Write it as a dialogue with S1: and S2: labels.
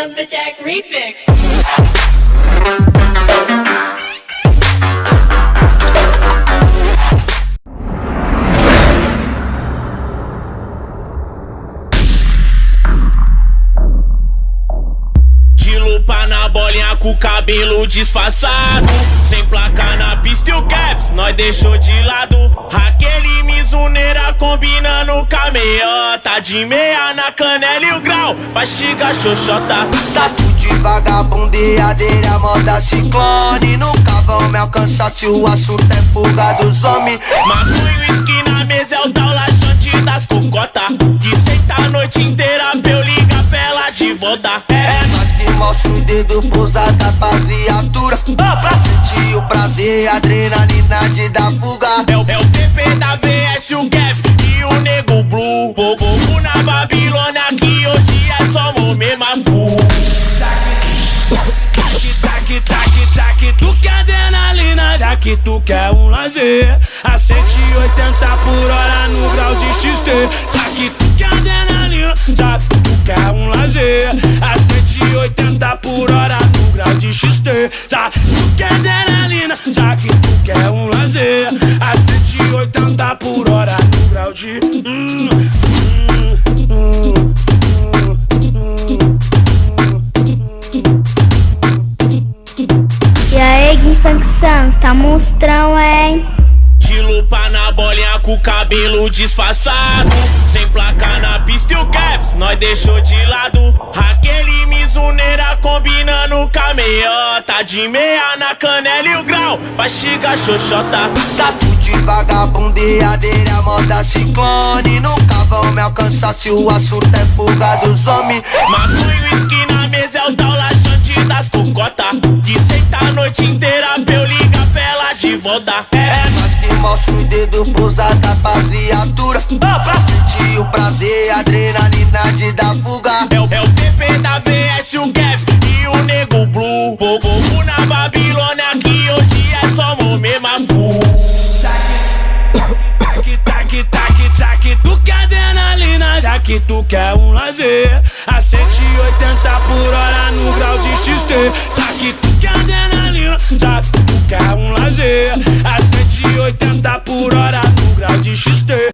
S1: the Jack Remix.
S2: De lupa na bolinha com o cabelo disfarçado, sem placa na pista e o caps nós deixou de lado. Aquele mizuneira combinando com a meiota, de meia na canela e o grau, pra estigar xoxota.
S3: Tatu de vagabundeadeira, moda ciclone. Nunca vão me alcançar se o assunto é fuga dos homens.
S2: Maconha, uísque na mesa é o tal laxante das cocotas, que senta a noite inteira pra eu ligar pra ela de volta.
S3: É nós que mostra o dedo pousada pras viaturas, pra sentir o prazer, adrenalina de dar fuga.
S2: É o TP da VS, o Kev e o Nego Blue. Fogo na Babilônia que hoje é só momento full.
S4: Tac, tu quer adrenalina, já que tu quer um lazer. A 180 por hora no grau de XT. Já que tu quer adrenalina, já que tu quer um lazer. A 180 por hora no grau de XT. Já que tu quer adrenalina, já que tu quer um lazer. A 180 por hora no grau de
S5: E aí, Gui Funk Santos, tá monstrão, hein?
S2: De lupa na bolinha com o cabelo disfarçado, sem placa na pista e o caps nós deixou de lado. Aquele mizuneira combinando com a meiota, de meia na canela e o grau, pra estigar xoxota.
S3: Tatu de vagabundeadeira, moda ciclone. Nunca vão me alcançar se o assunto é fuga dos homens.
S2: Maconha, uísque na mesa é o tal laxante das cocotas, que senta a noite inteira pra eu ligar pra ela de volta.
S3: É nós que mostra o dedo pousada pras viaturas, pra sentir o prazer, adrenalina de dar fuga.
S2: É o TP da VS, o Kev e o Nego Blue. Fogo na Babilônia que hoje é só momento full.
S4: Tac, tu quer adrenalina, já que tu quer um lazer. A 180 por hora no grau de XT. Já que tu quer adrenalina, já que tu quer um lazer. A 180 por hora no grau de XT.